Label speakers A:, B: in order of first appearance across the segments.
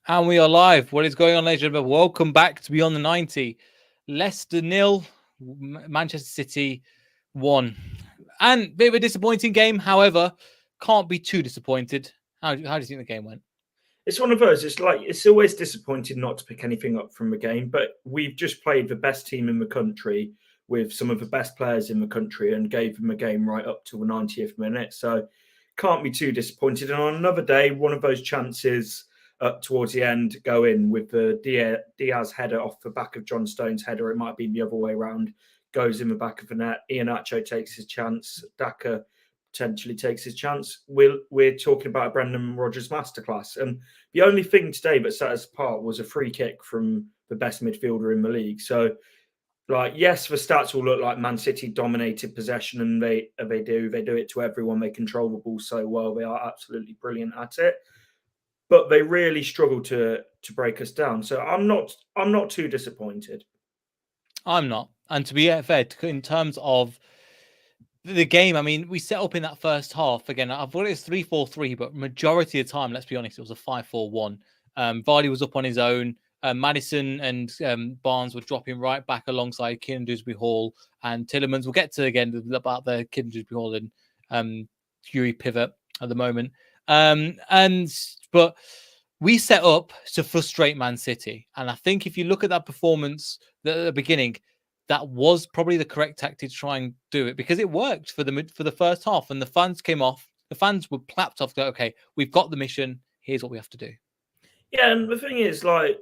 A: And we are live. What is going on, ladies and gentlemen? Welcome back to Beyond the 90. Leicester 0, Manchester City 1. And a bit of a disappointing game. However, can't be too disappointed. How do you think the game went?
B: It's one of those. It's always disappointing not to pick anything up from the game, but we've just played the best team in the country with some of the best players in the country and gave them a game right up to the 90th minute. So can't be too disappointed. And on another day, one of those chances up towards the end go in with the Diaz header off the back of John Stone's header. It might be the other way around. Goes in the back of the net. Iheanacho takes his chance. Daka potentially takes his chance. We're talking about a Brendan Rodgers masterclass. And the only thing today that set us apart was a free kick from the best midfielder in the league. So, yes, the stats will look like Man City dominated possession, and they do it to everyone. They control the ball so well. They are absolutely brilliant at it. But they really struggle to break us down. So I'm not too disappointed.
A: I'm not. And to be fair, in terms of the game, I mean, we set up in that first half. Again, I thought it was 3-4-3, but majority of the time, let's be honest, it was a 5-4-1. Vardy was up on his own. Maddison and Barnes were dropping right back alongside Kieran Dewsbury-Hall and Tielemans. We'll get to again about the Kieran Dewsbury-Hall and Yuri pivot at the moment. But we set up to frustrate Man City. And I think if you look at that performance at the beginning, that was probably the correct tactic to try and do it because it worked for the first half. And the fans came off. The fans were clapped off. Okay, we've got the mission. Here's what we have to do.
B: Yeah, and the thing is, the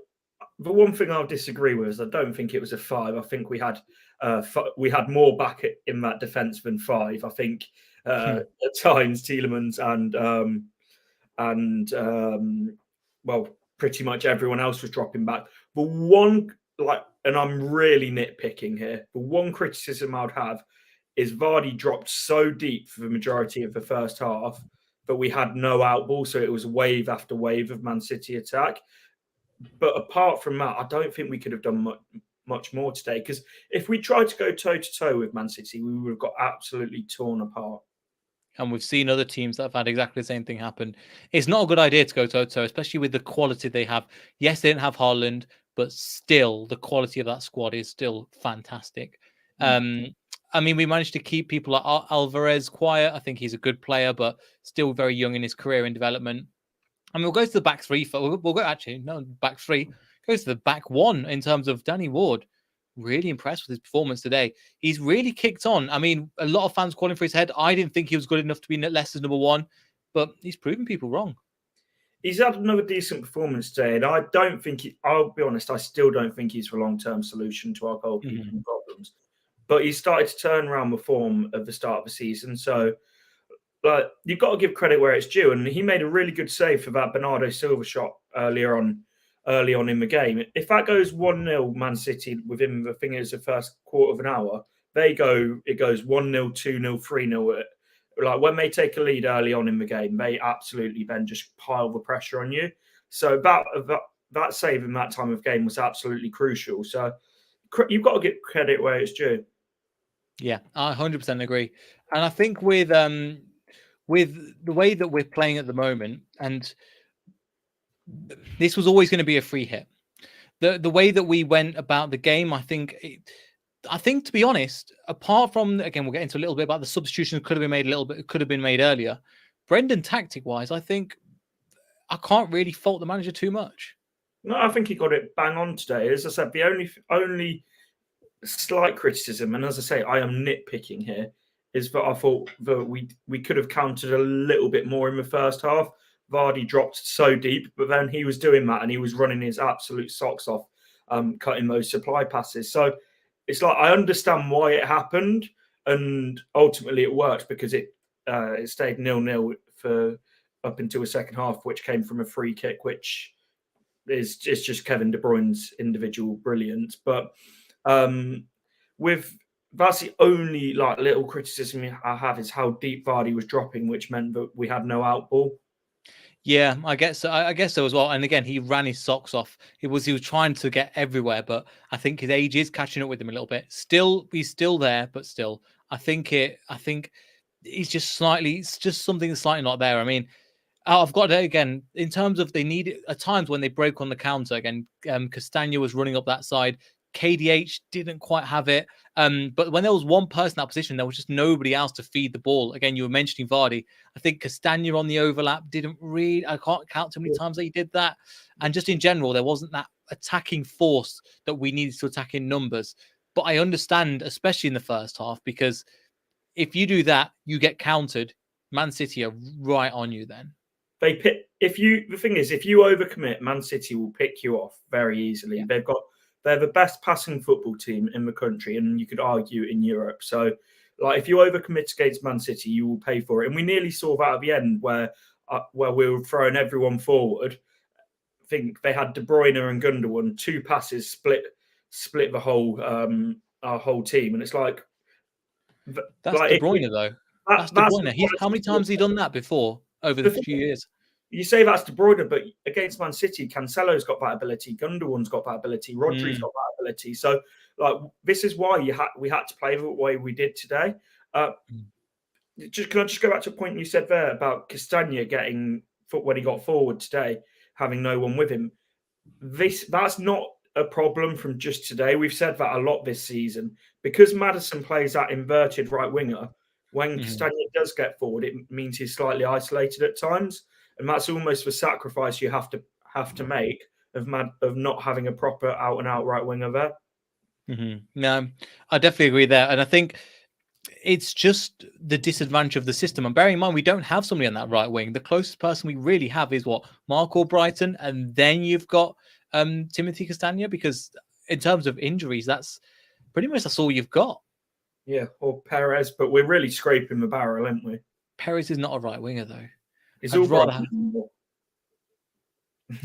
B: one thing I'll disagree with is I don't think it was a 5. I think we had more back in that defence than 5. I think at times Tielemans and pretty much everyone else was dropping back. But and I'm really nitpicking here, but one criticism I'd have is Vardy dropped so deep for the majority of the first half that we had no outball, so it was wave after wave of Man City attack. But apart from that, I don't think we could have done much more today, because if we tried to go toe-to-toe with Man City, we would have got absolutely torn apart.
A: And we've seen other teams that have had exactly the same thing happen. It's not a good idea to go toe-to-toe, especially with the quality they have. Yes, they didn't have Haaland, but still, the quality of that squad is still fantastic. I mean, we managed to keep people like Alvarez quiet. I think he's a good player, but still very young in his career and development. I mean, we'll go to the back three. We'll go back three. Goes to the back one in terms of Danny Ward. Really impressed with his performance today. He's really kicked on. I mean, a lot of fans calling for his head. I didn't think he was good enough to be Leicester's number 1, but he's proven people wrong.
B: He's had another decent performance today, and I don't think I'll be honest, I still don't think he's the long-term solution to our goalkeeping problems. But he started to turn around the form at the start of the season. So you've got to give credit where it's due. And he made a really good save for that Bernardo Silva shot early on in the game. If that goes 1-0 Man City within the first quarter of an hour, it goes 1-0, 2-0, 3-0. When they take a lead early on in the game, they absolutely then just pile the pressure on you. So that save in that time of game was absolutely crucial. So you've got to give credit where it's due.
A: Yeah, I 100% agree. And I think with the way that we're playing at the moment, and this was always going to be a free hit. The way that we went about the game, I think to be honest, apart from, again, we'll get into a little bit about the substitution could have been made earlier. Brendan, tactic wise, I think I can't really fault the manager too much.
B: No, I think he got it bang on today. As I said, the only slight criticism, and as I say, I am nitpicking here, is that I thought that we could have countered a little bit more in the first half. Vardy dropped so deep, but then he was doing that and he was running his absolute socks off, cutting those supply passes. So it's I understand why it happened, and ultimately it worked because it stayed 0-0 for up into a second half, which came from a free kick, which is just Kevin De Bruyne's individual brilliance. But that's the only little criticism I have, is how deep Vardy was dropping, which meant that we had no outball.
A: Yeah, I guess so as well. And again, he ran his socks off. He was trying to get everywhere, but I think his age is catching up with him a little bit. He's still there, but still, I think he's just something slightly not there. I mean, I've got it again in terms of they need at times when they broke on the counter again. Castagna was running up that side. KDH didn't quite have it. But when there was one person in that position, there was just nobody else to feed the ball. Again, you were mentioning Vardy. I think Castagna on the overlap didn't really. I can't count too many times that he did that. And just in general, there wasn't that attacking force that we needed to attack in numbers. But I understand, especially in the first half, because if you do that, you get countered. Man City are right on you then.
B: They pick the thing is, if you overcommit, Man City will pick you off very easily. Yeah. They're the best passing football team in the country, and you could argue in Europe. So, like, if you overcommit against Man City, you will pay for it. And we nearly saw that at the end, where we were throwing everyone forward. I think they had De Bruyne and Gundogan, 2 passes split the whole our whole team, and it's like
A: that's De Bruyne though. That's De Bruyne. How many times has he done that before over the few years?
B: You say that's De Bruyne, but against Man City, Cancelo's got that ability, Gundogan's got that ability, Rodri's got that ability. So, like, this is why we had to play the way we did today. Can I just go back to a point you said there about Castagna getting when he got forward today, having no one with him. That's not a problem from just today. We've said that a lot this season because Maddison plays that inverted right winger. When Castagna does get forward, it means he's slightly isolated at times. And that's almost the sacrifice you have to make of not having a proper out and out right winger there.
A: No, I definitely agree there, and I think it's just the disadvantage of the system. And bearing in mind, we don't have somebody on that right wing. The closest person we really have is Mark Albrighton, and then you've got Timothy Castagna. Because in terms of injuries, that's all you've got.
B: Yeah, or Perez, but we're really scraping the barrel, aren't we?
A: Perez is not a right winger though.
B: It's all right.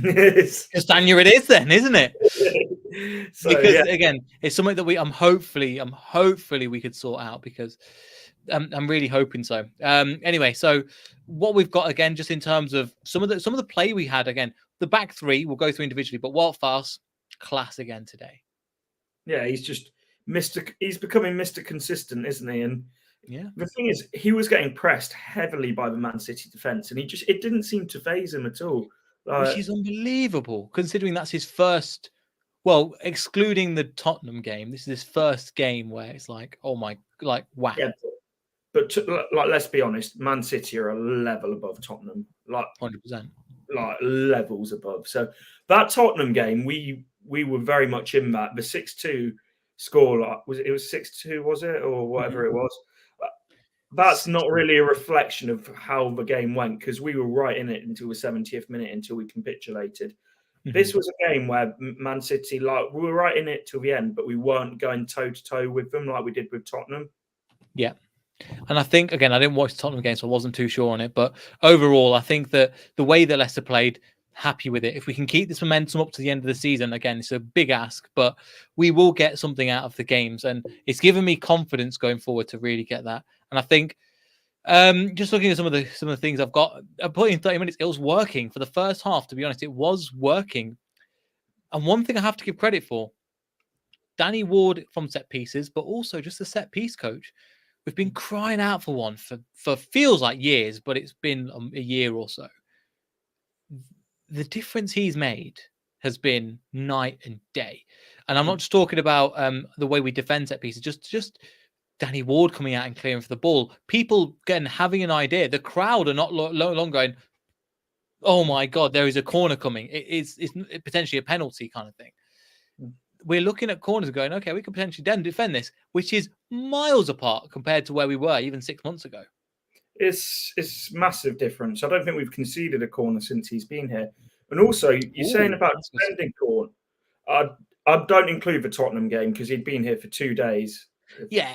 A: Castagna it is then, isn't it? So, because again, it's something that hopefully we could sort out, because I'm really hoping so. Anyway, so what we've got again, just in terms of some of the play we had, again, the back three we'll go through individually, but Walt Faust, class again today.
B: Yeah, he's just he's becoming Mr. Consistent, isn't he? And
A: yeah,
B: the thing is, he was getting pressed heavily by the Man City defense, and it didn't seem to faze him at all.
A: Which is unbelievable, considering that's his first. Well, excluding the Tottenham game, this is his first game where it's like, oh my, like, wow.
B: Yeah, but let's be honest, Man City are a level above Tottenham, like
A: 100%,
B: like levels above. So that Tottenham game, we were very much in that. The 6-2 score, it was 6-2, was it, or whatever it was? That's not really a reflection of how the game went, because we were right in it until the 70th minute, until we capitulated. This was a game where Man City, like, we were right in it till the end, but we weren't going toe-to-toe with them like we did with Tottenham.
A: Yeah. And I think, again, I didn't watch the Tottenham game, so I wasn't too sure on it. But overall, I think that the way that Leicester played, happy with it. If we can keep this momentum up to the end of the season, again, it's a big ask, but we will get something out of the games. And it's given me confidence going forward to really get that. And I think just looking at some of the things I've got, I put in 30 minutes, it was working for the first half, to be honest. It was working. And one thing I have to give credit for, Danny Ward from set pieces, but also just the set piece coach. We've been crying out for one for feels like years, but it's been a year or so. The difference he's made has been night and day. And I'm not just talking about the way we defend set pieces, just Danny Ward coming out and clearing for the ball. People having an idea. The crowd are not long going, oh my God, there is a corner coming. It's potentially a penalty kind of thing. We're looking at corners and going, okay, we could potentially then defend this, which is miles apart compared to where we were even 6 months ago.
B: It's massive difference. I don't think we've conceded a corner since he's been here. And also, you're saying about defending corner. I don't include the Tottenham game because he'd been here for 2 days.
A: Yeah.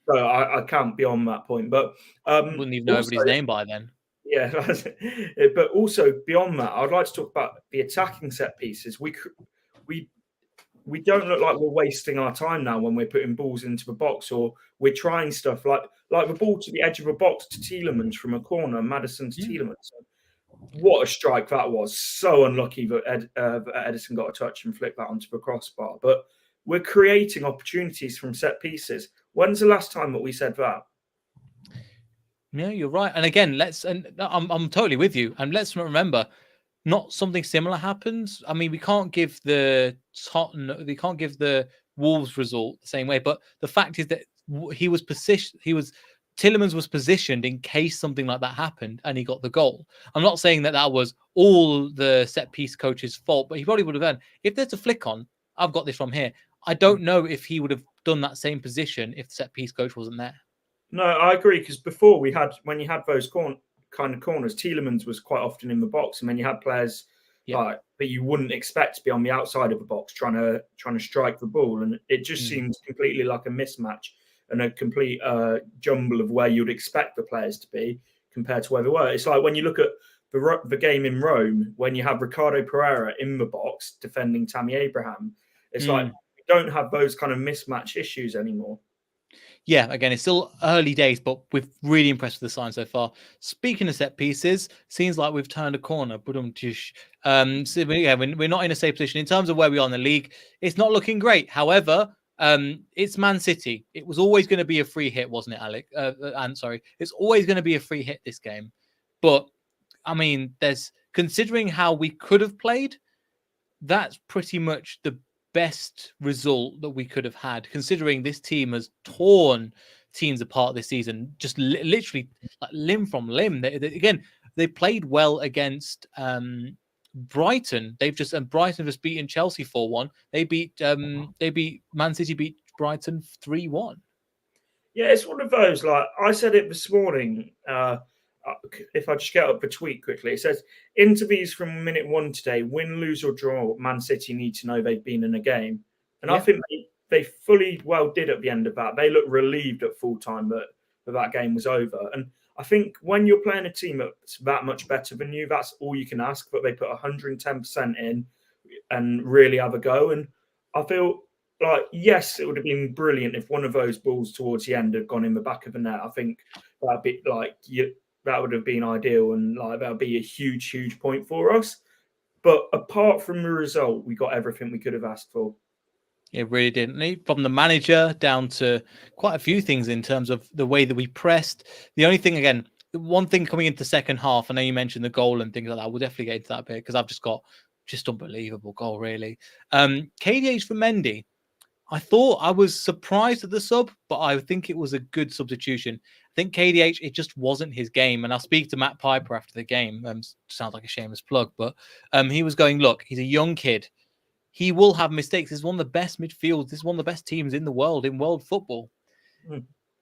B: So I can't be on that point. But
A: wouldn't even know everybody's name by then.
B: Yeah, but also beyond that, I'd like to talk about the attacking set pieces. We don't look like we're wasting our time now when we're putting balls into the box, or we're trying stuff like the ball to the edge of a box to Tielemans from a corner, Maddison to Tielemans. What a strike that was. So unlucky that Edison got a touch and flicked that onto the crossbar. But we're creating opportunities from set pieces. When's the last time that we said that?
A: Yeah, you're right. And again, I'm totally with you. And let's remember, not something similar happens. I mean, we can't give the Wolves result the same way. But the fact is that Tillemans was positioned in case something like that happened, and he got the goal. I'm not saying that was all the set piece coach's fault, but he probably would have done. If there's a flick on, I've got this from here. I don't know if he would have done that same position if the set piece coach wasn't there.
B: No, I agree, because before when you had those kind of corners, Tielemans was quite often in the box, and then you had players like that you wouldn't expect to be on the outside of the box trying to strike the ball, and it just seems completely like a mismatch and a complete jumble of where you'd expect the players to be compared to where they were. It's like when you look at the game in Rome, when you have Ricardo Pereira in the box defending Tammy Abraham, it's like we don't have those kind of mismatch issues anymore.
A: Yeah, again, it's still early days, but we're really impressed with the sign so far. Speaking of set pieces, seems like we've turned a corner. So yeah, we're not in a safe position in terms of where we are in the league. It's not looking great. However, it's Man City. It was always going to be a free hit, wasn't it, Alec? I'm sorry, it's always going to be a free hit this game. But I mean, considering how we could have played, that's pretty much the best result that we could have had, considering this team has torn teams apart this season, just literally like limb from limb. They played well against Brighton. Brighton just beaten Chelsea 4-1. They beat Man City beat Brighton 3-1.
B: Yeah, it's one of those, like I said it this morning. If I just get up the tweet quickly, it says interviews from minute 1 today: win, lose, or draw, Man City need to know they've been in a game. And I think they fully well did at the end of that. They looked relieved at full time that game was over. And I think when you're playing a team that's that much better than you, that's all you can ask. But they put 110% in and really have a go. And I feel like, yes, it would have been brilliant if one of those balls towards the end had gone in the back of the net. I think that'd be like that would have been ideal, and like that would be a huge, huge point for us. But apart from the result, we got everything we could have asked for.
A: It really didn't. From the manager down to quite a few things in terms of the way that we pressed. The only thing, again, one thing coming into the second half, I know you mentioned the goal and things like that. We'll definitely get into that bit because I've just got unbelievable goal, really. KDH for Mendy. I was surprised at the sub, but I think it was a good substitution. I think KDH, it just wasn't his game. And I'll speak to Matt Piper after the game. Sounds like a shameless plug, but he was going, look, he's a young kid. He will have mistakes. This is one of the best midfields. This is one of the best teams in the world, in world football.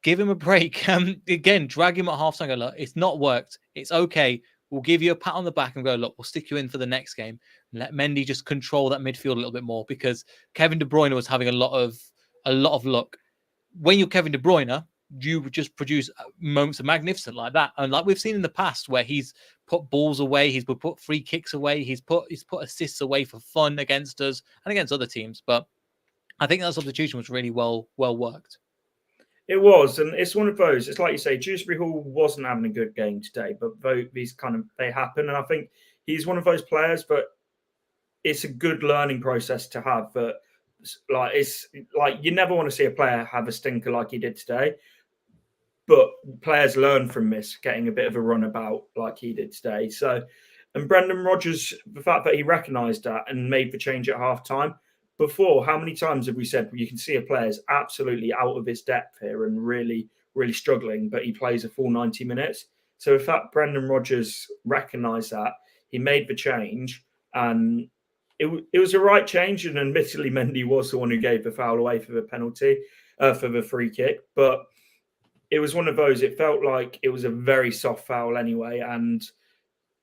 A: Give him a break. Again, drag him at half-time. Go, look, it's not worked. It's okay. We'll give you a pat on the back and go, look, we'll stick you in for the next game. And let Mendy just control that midfield a little bit more, because Kevin De Bruyne was having a lot of luck. When you're Kevin De Bruyne, you just produce moments of magnificent like that. And like we've seen in the past, where he's put balls away, he's put free kicks away, he's put assists away for fun against us and against other teams. But I think that substitution was really well worked.
B: It was, and it's one of those. It's like you say, Dewsbury Hall wasn't having a good game today, but these they happen, and I think he's one of those players. But it's a good learning process to have. But like it's like you never want to see a player have a stinker like he did today. But players learn from this, getting a bit of a runabout like he did today. So, and Brendan Rodgers, the fact that he recognised that and made the change at half time. Before, how many times have we said you can see a player's absolutely out of his depth here and really, really struggling, but he plays a full 90 minutes? So, in fact, Brendan Rodgers recognised that, he made the change, and it was a right change. And admittedly, Mendy was the one who gave the foul away for the penalty, for the free kick. But it was one of those, it felt like it was a very soft foul anyway. And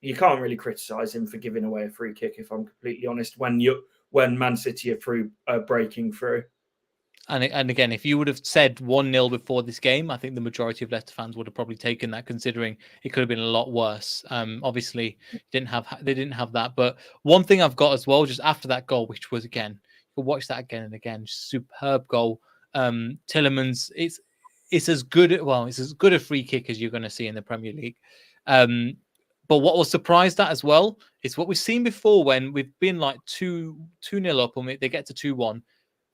B: you can't really criticise him for giving away a free kick, if I'm completely honest, when Man City are breaking through.
A: And again, if you would have said 1-0 before this game, I think the majority of Leicester fans would have probably taken that, considering it could have been a lot worse. Obviously, they didn't have that. But one thing I've got as well, just after that goal, which was, again, you can watch that again and again, superb goal. Tillemans, it's as good a free kick as you're going to see in the Premier League. But what was surprised at as well is what we've seen before when we've been like 2-0 up and they get to 2-1.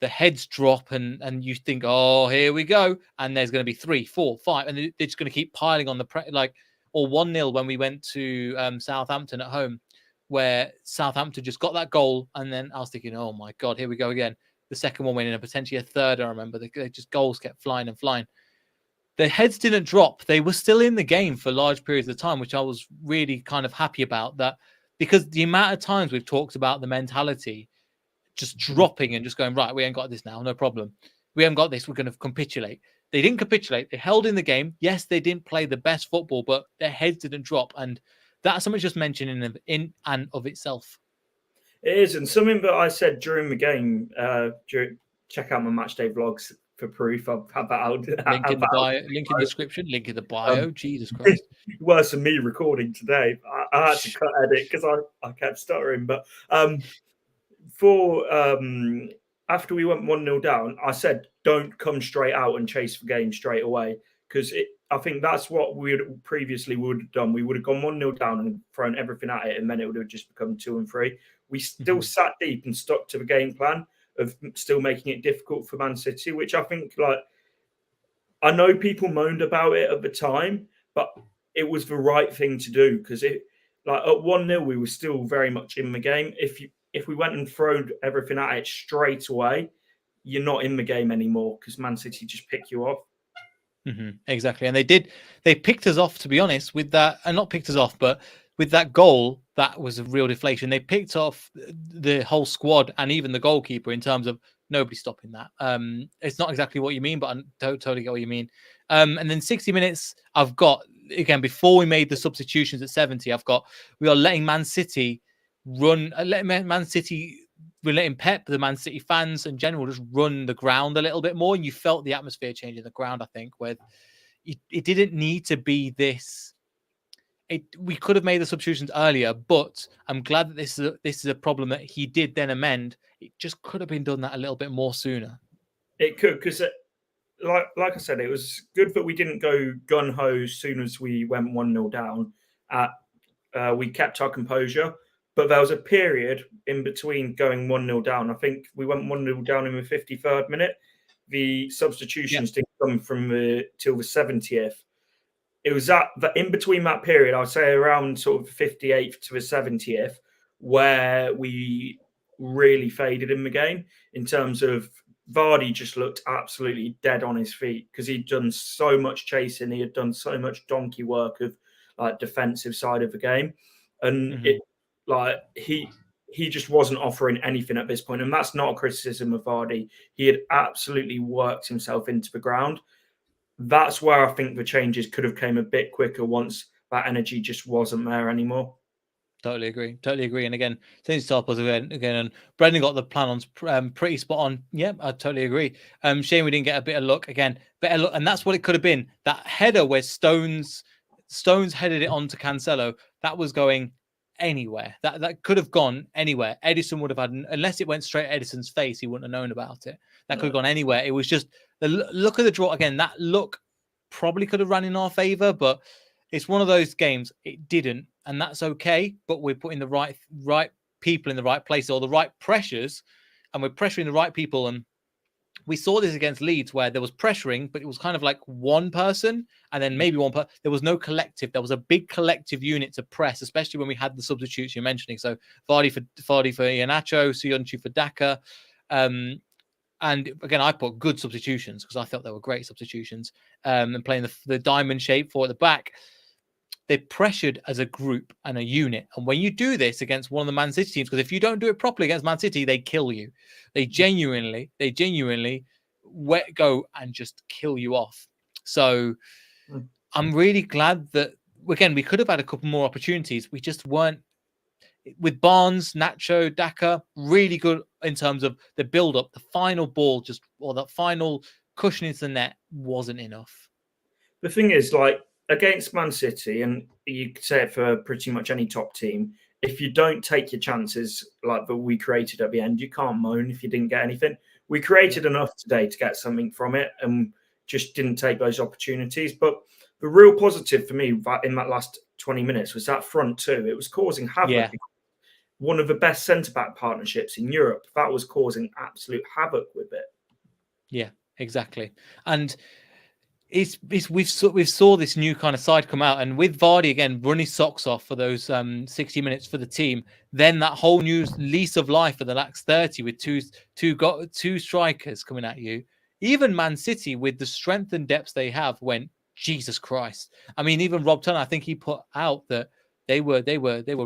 A: the heads drop and you think, oh, here we go. And there's going to be 3, 4, 5. And they're just going to keep piling on the or 1-0 when we went to Southampton at home, where Southampton just got that goal. And then I was thinking, oh my God, here we go again. The second one went in and potentially a third. I remember they just goals kept flying and flying. The heads didn't drop. They were still in the game for large periods of time, which I was really kind of happy about that, because the amount of times we've talked about the mentality just dropping and just going, right, we ain't got this now, no problem. We haven't got this, we're going to capitulate. They didn't capitulate. They held in the game. Yes, they didn't play the best football, but their heads didn't drop. And that's something just mentioned in and of itself.
B: It is, and something that I said during the game, check out my matchday vlogs for proof. I've had that out.
A: Link in the bio, link in the description, link in the bio. Jesus Christ.
B: Worse than me recording today. I had to cut edit because I kept stuttering. But after we went 1-0 down, I said, don't come straight out and chase the game straight away, because I think that's what we previously would have done. We would have gone 1-0 down and thrown everything at it, and then it would have just become 2 and 3. We still sat deep and stuck to the game plan of still making it difficult for Man City, which I think, I know people moaned about it at the time, but it was the right thing to do, because at 1-0 we were still very much in the game. If we went and thrown everything at it straight away, you're not in the game anymore, because Man City just pick you off.
A: Exactly. And they picked us off, to be honest, with that, and not picked us off, but with that goal, that was a real deflation. They picked off the whole squad and even the goalkeeper in terms of nobody stopping that. It's not exactly what you mean, but I totally get what you mean. And then 60 minutes, I've got, again, before we made the substitutions at 70, we are letting Man City run, we're letting Pep, the Man City fans in general, just run the ground a little bit more. And you felt the atmosphere change in the ground, I think, where it didn't need to be this. We could have made the substitutions earlier, but I'm glad that this is a problem that he did then amend. It just could have been done that a little bit more sooner.
B: It could, because like I said, it was good that we didn't go gun-ho as soon as we went 1-0 down. We kept our composure, but there was a period in between going 1-0 down. I think we went 1-0 down in the 53rd minute. The substitutions didn't come from till the 70th. It was that in between that period, I'd say around sort of 58th to the 70th, where we really faded in the game in terms of Vardy just looked absolutely dead on his feet, because he'd done so much chasing. He had done so much donkey work of defensive side of the game. And he just wasn't offering anything at this point. And that's not a criticism of Vardy. He had absolutely worked himself into the ground. That's where I think the changes could have came a bit quicker once that energy just wasn't there anymore.
A: Totally agree. And again, since top was again, and Brendan got the plan on pretty spot on. Yeah, I totally agree. Shame we didn't get a bit of luck again. Better luck, and that's what it could have been. That header where Stones headed it on to Cancelo. That was going anywhere. That could have gone anywhere. Edison would have had, unless it went straight at Edison's face, he wouldn't have known about it. That could have gone anywhere. It was just the look of the draw again. That look probably could have run in our favor, but it's one of those games. It didn't, and that's okay. But we're putting the right people in the right place, or the right pressures, and we're pressuring the right people. And we saw this against Leeds, where there was pressuring, but it was kind of like one person, and then maybe one person. There was no collective. There was a big collective unit to press, especially when we had the substitutes you're mentioning. So Vardy for Iheanacho, Söyüncü for Daka. And again, I put good substitutions because I thought they were great substitutions. And playing the diamond shape for at the back, they pressured as a group and a unit. And when you do this against one of the Man City teams, because if you don't do it properly against Man City, they kill you. They genuinely go and just kill you off. So I'm really glad that, again, we could have had a couple more opportunities. We just weren't. With Barnes, Nacho, Daka, really good in terms of the build-up. The final ball, that final cushion into the net wasn't enough.
B: The thing is, against Man City, and you could say it for pretty much any top team, if you don't take your chances like that we created at the end, you can't moan if you didn't get anything. We created enough today to get something from it and just didn't take those opportunities. But the real positive for me in that last 20 minutes was that front two. It was causing havoc. Yeah. one of the best centre-back partnerships in Europe. That was causing absolute havoc with it.
A: Yeah, exactly. And we've saw this new kind of side come out, and with Vardy again run his socks off for those 60 minutes for the team, then that whole new lease of life for the last 30 with two strikers coming at you. Even Man City, with the strength and depth they have, went, Jesus Christ. I mean, even Rob Turner, I think he put out that they were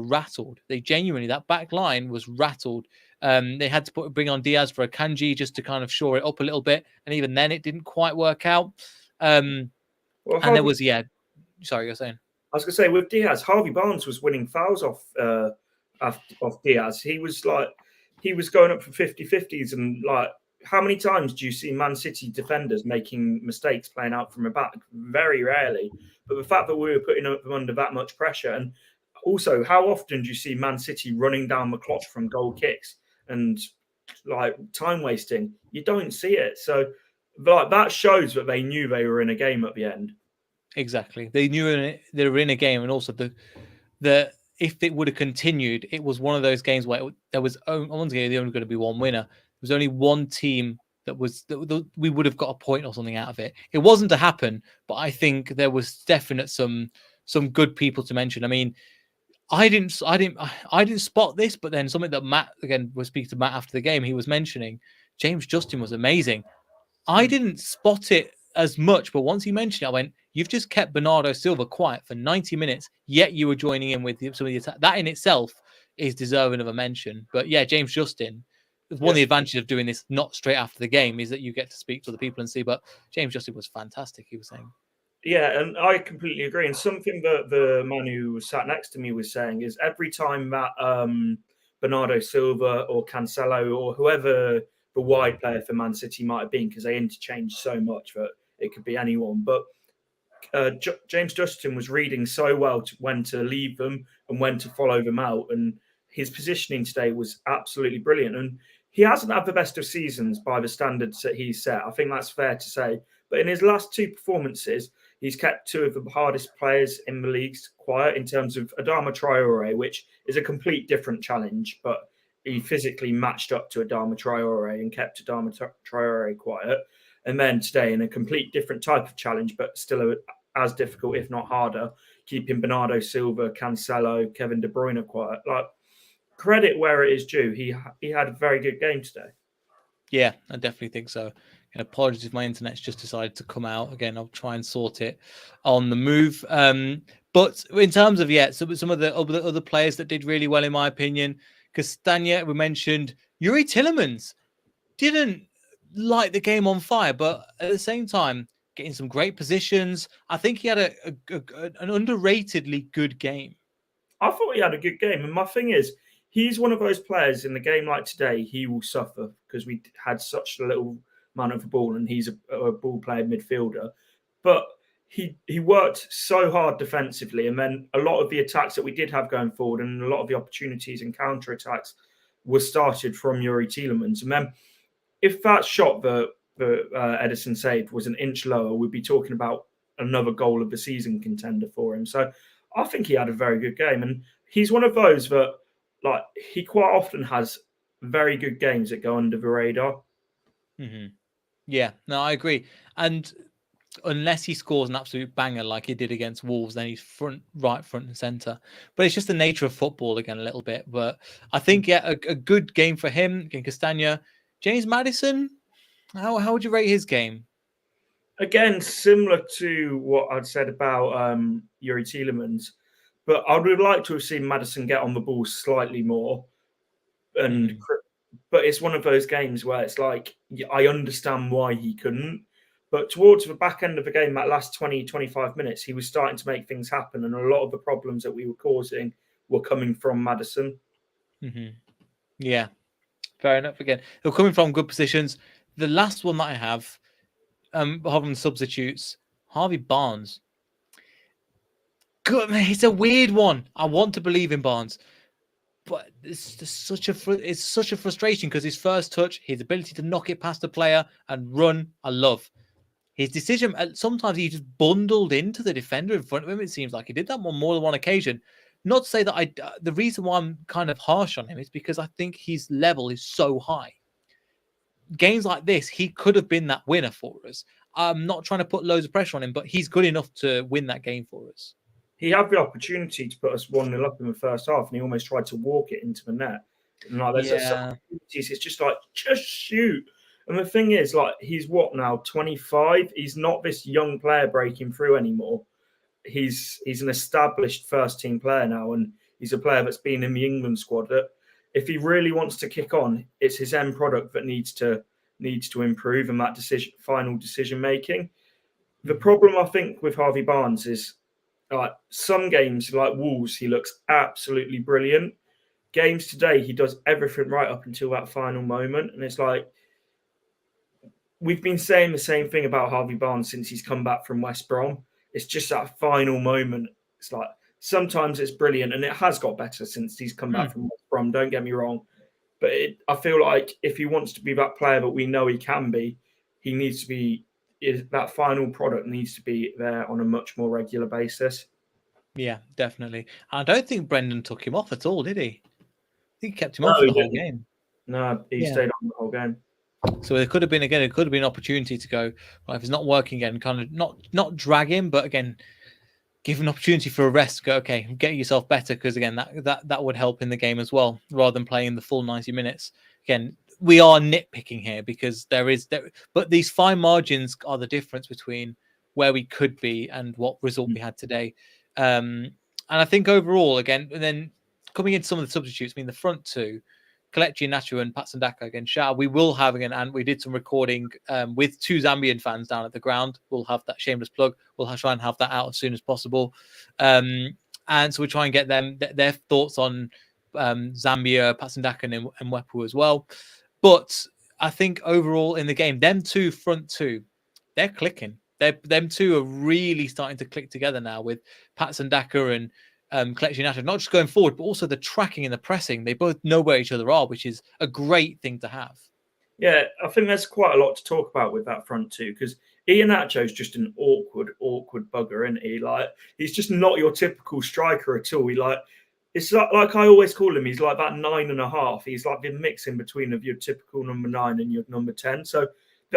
A: rattled. They genuinely, that back line was rattled. They had to bring on Diaz for a Kanji just to kind of shore it up a little bit, and even then it didn't quite work out. And there was, sorry, you're saying?
B: I was going to say, with Diaz, Harvey Barnes was winning fouls off Diaz. He was going up for 50-50s, and like, how many times do you see Man City defenders making mistakes playing out from a back? Very rarely. But the fact that we were putting them under that much pressure, and also how often do you see Man City running down the clock from goal kicks and like time wasting? You don't see it. So like, that shows that they knew they were in a game at the end.
A: Exactly. They knew they were in a game, and also the if it would have continued, it was one of those games where there was only going to be one winner. There was only one team that we would have got a point or something out of it. It wasn't to happen, but I think there was definite some good people to mention. I mean, I didn't spot this, but then something that Matt, again, was speaking to Matt after the game, he was mentioning James Justin was amazing. I didn't spot it as much, but once he mentioned it, I went, you've just kept Bernardo Silva quiet for 90 minutes, yet you were joining in with some of the attack. That in itself is deserving of a mention. But yeah, James Justin, one of the advantages of doing this not straight after the game is that you get to speak to the people and see, but James Justin was fantastic, he was saying.
B: Yeah, and I completely agree. And something that the man who sat next to me was saying is every time that Bernardo Silva or Cancelo or whoever the wide player for Man City might have been, because they interchange so much that it could be anyone, but James Justin was reading so well when to leave them and when to follow them out, and his positioning today was absolutely brilliant. And he hasn't had the best of seasons by the standards that he's set. I think that's fair to say. But in his last two performances, he's kept two of the hardest players in the leagues quiet, in terms of Adama Traore, which is a complete different challenge, but he physically matched up to Adama Traore and kept Adama Traore quiet. And then today, in a complete different type of challenge, but still as difficult, if not harder, keeping Bernardo Silva, Cancelo, Kevin De Bruyne quiet. Like, credit where it is due. He had a very good game today.
A: Yeah, I definitely think so. And apologies if my internet's just decided to come out again. I'll try and sort it on the move. But in terms of some of the other players that did really well, in my opinion, Castagna, we mentioned. Yuri Tillemans didn't light the game on fire, but at the same time, getting some great positions. I think he had an underratedly good game.
B: I thought he had a good game. And my thing is, he's one of those players in a game like today, he will suffer because we had such a little amount of the ball, and he's a ball player midfielder. But he worked so hard defensively, and then a lot of the attacks that we did have going forward and a lot of the opportunities and counter-attacks were started from Yuri Tillemans. And then if that shot that Edison saved was an inch lower, we'd be talking about another goal of the season contender for him. So I think he had a very good game. And he's one of those that, like, he quite often has very good games that go under the radar.
A: Mm-hmm. Yeah, no, I agree. And unless he scores an absolute banger like he did against Wolves, then he's front and centre. But it's just the nature of football again a little bit. But I think, a good game for him against Castagna. James Maddison, how would you rate his game?
B: Again, similar to what I'd said about Yuri Tillemans, but I would like to have seen Maddison get on the ball slightly more. But it's one of those games where it's like, I understand why he couldn't. But towards the back end of the game, that last 20, 25 minutes, he was starting to make things happen. And a lot of the problems that we were causing were coming from Maddison.
A: Mm-hmm. Yeah, fair enough. Again, they're coming from good positions. The last one that I have, having substitutes, Harvey Barnes. Good, man, it's a weird one. I want to believe in Barnes, but it's such a frustration because his first touch, his ability to knock it past the player and run, I love. His decision, sometimes he just bundled into the defender in front of him. It seems like he did that on more than one occasion. not to say that the reason why I'm kind of harsh on him is because I think his level is so high. Games like this, he could have been that winner for us. I'm not trying to put loads of pressure on him, but he's good enough to win that game for us.
B: He had the opportunity to put us 1-0 up in the first half, and he almost tried to walk it into the net. And like, there's some opportunities, it's just like, just shoot. And the thing is, like, he's what now, 25? He's not this young player breaking through anymore. He's an established first team player now, and he's a player that's been in the England squad. That if he really wants to kick on, it's his end product that needs to improve, and that final decision making. The problem I think with Harvey Barnes is, like, some games like Wolves, he looks absolutely brilliant. Games today, he does everything right up until that final moment, and it's like, we've been saying the same thing about Harvey Barnes since he's come back from West Brom. It's just that final moment. It's like, sometimes it's brilliant, and it has got better since he's come back from West Brom. Don't get me wrong, but I feel like if he wants to be that player that we know he can be, he needs to be. That final product needs to be there on a much more regular basis.
A: Yeah, definitely. I don't think Brendan took him off at all, did he? I think he kept him on for the whole game.
B: No, he stayed on the whole game.
A: So it could have been an opportunity to go, right, if it's not working again, kind of not drag him, but again, give an opportunity for a rest. Go, okay, get yourself better, because again, that would help in the game as well, rather than playing the full 90 minutes. Again, we are nitpicking here because but these fine margins are the difference between where we could be and what result we had today. And I think overall, again, and then coming into some of the substitutes, I mean, the front two, Kelechi Iheanacho and Patson Daka, again, we will have again, and we did some recording with 2 Zambian fans down at the ground. We'll have that shameless plug. We'll try and have that out as soon as possible. And so we try and get their thoughts on Zambia, Patson Daka, and Mwepu as well. But I think overall in the game, them two front two, they're clicking. Them two are really starting to click together now, with Patson Daka and Kelechi Iheanacho, not just going forward, but also the tracking and the pressing. They both know where each other are, which is a great thing to have.
B: Yeah, I think there's quite a lot to talk about with that front two, because Iheanacho is just an awkward bugger, isn't he? Like, he's just not your typical striker at all. It's like I always call him, he's like that 9.5. He's like the mix in between of your typical number 9 and your number 10. So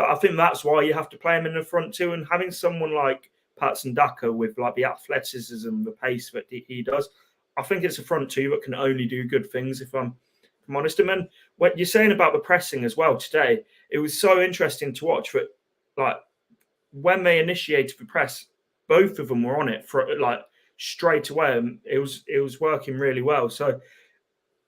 B: I think that's why you have to play him in the front two, and having someone like Patson Daka with like the athleticism, the pace that he does, I think it's a front two that can only do good things, if I'm honest. And then what you're saying about the pressing as well today, it was so interesting to watch that, like, when they initiated the press, both of them were on it for like straight away, and it was working really well. So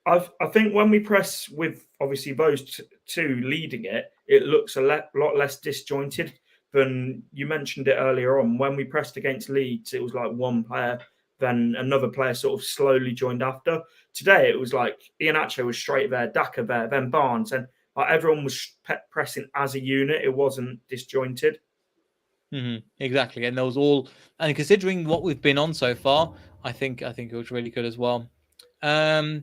B: I think when we press with obviously those two leading it, it looks a lot less disjointed than you mentioned it earlier on. When we pressed against Leeds, it was like one player, then another player sort of slowly joined after. Today, it was like Iheanacho was straight there, Daka there, then Barnes, and like everyone was pressing as a unit. It wasn't disjointed.
A: Exactly, and there was all, and considering what we've been on so far, I think it was really good as well. Paul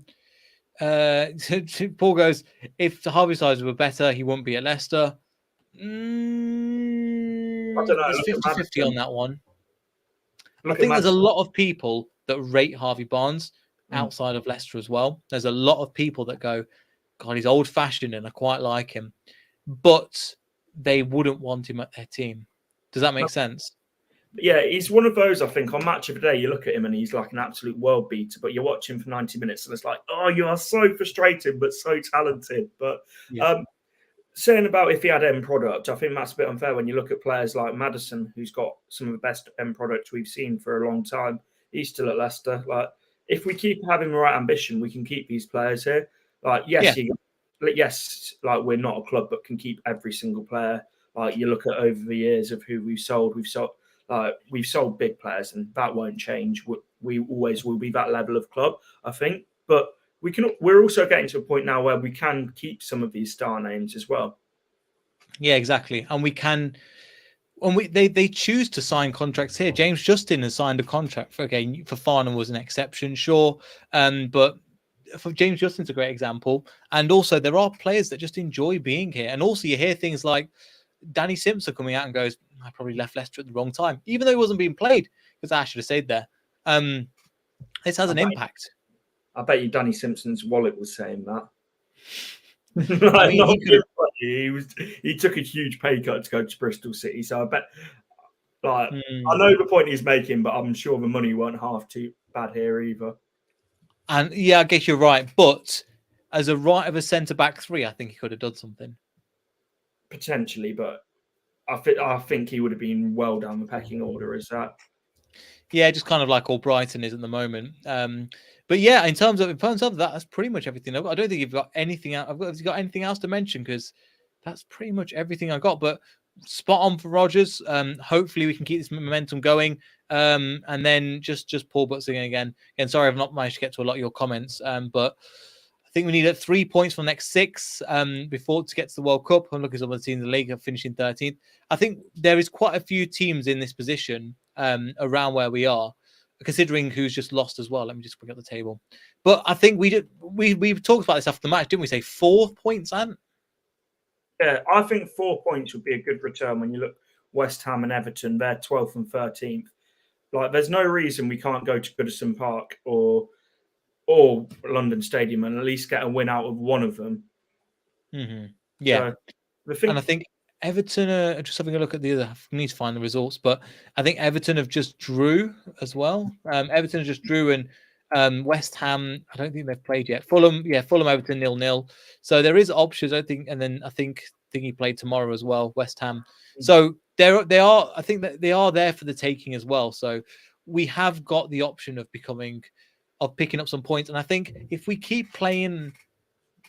A: goes, if the Harvey sides were better, he wouldn't be at Leicester.
B: I don't know.
A: There's 50-50 on that one. I think
B: Madison.
A: there's a lot of people that rate Harvey Barnes outside of Leicester as well. There's a lot of people that go, God, he's old-fashioned and I quite like him, but they wouldn't want him at their team. Does that make sense?
B: Yeah, he's one of those, I think, on Match of the Day, you look at him and he's like an absolute world beater, but you watch him for 90 minutes and it's like, oh, you are so frustrating, but so talented. But saying about if he had end product, I think that's a bit unfair when you look at players like Madison, who's got some of the best end products we've seen for a long time. He's still at Leicester. Like, if we keep having the right ambition, we can keep these players here. Like, yes, like we're not a club that can keep every single player. Like, you look at over the years of who we've sold big players, and that won't change. We always will be that level of club, I think. But we're also getting to a point now where we can keep some of these star names as well.
A: Yeah, exactly. And we can, when they choose to sign contracts here. James Justin has signed a contract for Farnham was an exception, sure. But for James Justin's a great example. And also there are players that just enjoy being here. And also you hear things like Danny Simpson coming out and goes, I probably left Leicester at the wrong time, even though he wasn't being played, because I should have stayed there. This has an impact.
B: I bet you Danny Simpson's wallet was saying that.
A: I mean,
B: he took a huge pay cut to go to Bristol City, so I bet. Like,
A: I
B: I know the point he's making, but I'm sure the money weren't half too bad here either.
A: And yeah, I guess you're right. But as a right of a centre back 3, I think he could have done something.
B: Potentially, but I think he would have been well down the pecking order as that.
A: Yeah, just kind of like all Brighton is at the moment. But yeah, in terms of that, that's pretty much everything. I don't think you've got anything else. Have you got anything else to mention? Because that's pretty much everything I got. But spot on for Rodgers. Hopefully we can keep this momentum going. And then just Paul Butzing again. Again, sorry I've not managed to get to a lot of your comments. But I think we need 3 points for the next 6 before to get to the World Cup. I'm looking at some of the teams in the league finishing 13th. I think there is quite a few teams in this position around where we are, considering who's just lost as well. Let me just bring up the table. But I think we talked about this after the match, didn't we? Say 4 points, Ant?
B: Yeah, I think 4 points would be a good return when you look West Ham and Everton. They're 12th and 13th. Like, there's no reason we can't go to Goodison Park or London Stadium and at least get a win out of one of them.
A: Mm-hmm. Yeah,
B: so
A: and I think Everton are just having a look at the other. I need to find the results, but I think Everton have just drew as well. Everton just drew, and West Ham, I don't think they've played yet. Fulham, Everton 0-0. So there is options, I think, and then I think he played tomorrow as well, West Ham. So they are. I think that they are there for the taking as well. So we have got the option of picking up some points, and I think if we keep playing.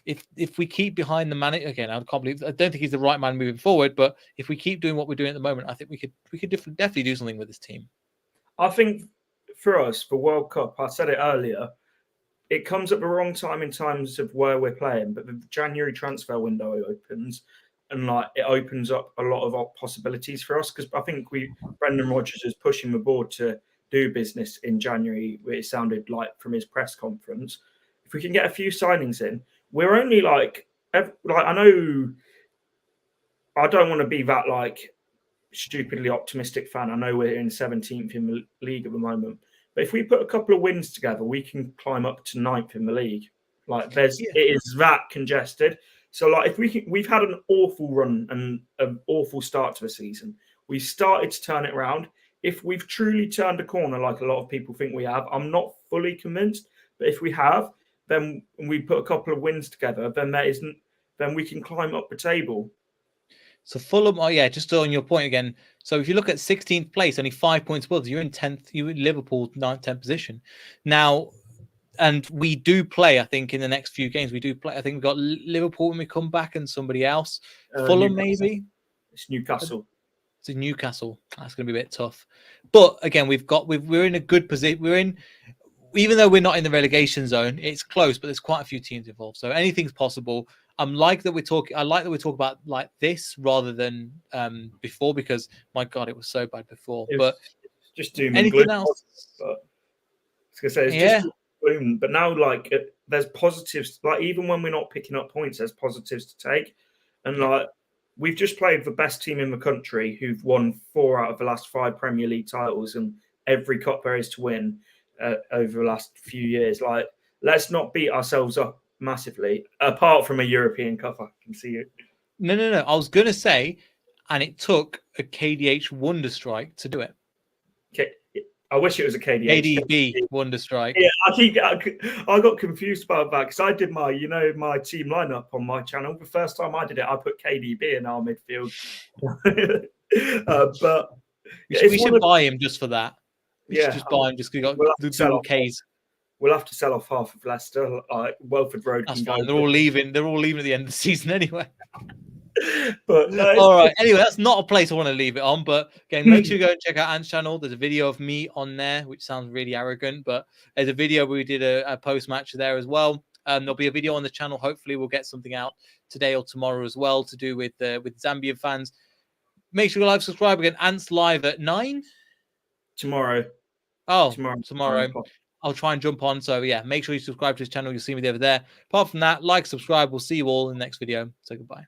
A: If we keep behind the man again, I don't think he's the right man moving forward. But if we keep doing what we're doing at the moment, I think we could definitely do something with this team.
B: I think for us, for World Cup, I said it earlier, it comes at the wrong time in terms of where we're playing. But the January transfer window opens, and it opens up a lot of possibilities for us, because I think Brendan Rodgers is pushing the board to do business in January. It sounded like from his press conference. If we can get a few signings in. We're only I know I don't want to be that stupidly optimistic fan. I know we're in 17th in the league at the moment, but if we put a couple of wins together, we can climb up to 9th in the league. It is that congested. So if we've had an awful run and an awful start to the season. We started to turn it around. If we've truly turned a corner, like a lot of people think we have, I'm not fully convinced, but if we have, then we put a couple of wins together, then we can climb up the table.
A: So Fulham, just on your point again. So if you look at 16th place, only 5 points above, you're in 10th, you're in Liverpool 9th, 10th position. Now, and we do play, I think, in the next few games, we do play. I think we've got Liverpool when we come back and somebody else. Fulham, maybe?
B: It's Newcastle.
A: It's in Newcastle. That's going to be a bit tough. But again, we're in a good position. Even though we're not in the relegation zone, it's close, but there's quite a few teams involved. So anything's possible. I like that we talk about like this rather than before, because my God, it was so bad before. But
B: just doom
A: anything
B: and gloom.
A: else?
B: But I was gonna say it's just gloom. But now, there's positives. Even when we're not picking up points, there's positives to take. And we've just played the best team in the country, who've won 4 out of the last 5 Premier League titles, and every cup there is to win over the last few years. Let's not beat ourselves up massively, apart from a European Cup. I can see it.
A: No. I was going to say, and it took a KDH Wonderstrike to do it.
B: Okay. I wish it was a KDH.
A: KDB Wonderstrike.
B: Yeah, I got confused about that, because I did my team lineup on my channel. The first time I did it, I put KDB in our midfield. But
A: we should buy him just for that. We should just buy him just because we got the Ks.
B: We'll have to sell off half of Leicester. Welford Road.
A: That's fine. They're all leaving. They're all leaving at the end of the season anyway.
B: But
A: all right. Anyway, that's not a place I want to leave it on. But again, make sure you go and check out Ant's channel. There's a video of me on there, which sounds really arrogant, but there's a video where we did a post match there as well. There'll be a video on the channel. Hopefully, we'll get something out today or tomorrow as well to do with Zambian fans. Make sure you like, subscribe again. Ant's live at 9
B: tomorrow.
A: Oh, tomorrow. I'll try and jump on. So yeah, make sure you subscribe to his channel. You'll see me over there. Apart from that, like, subscribe. We'll see you all in the next video. So goodbye.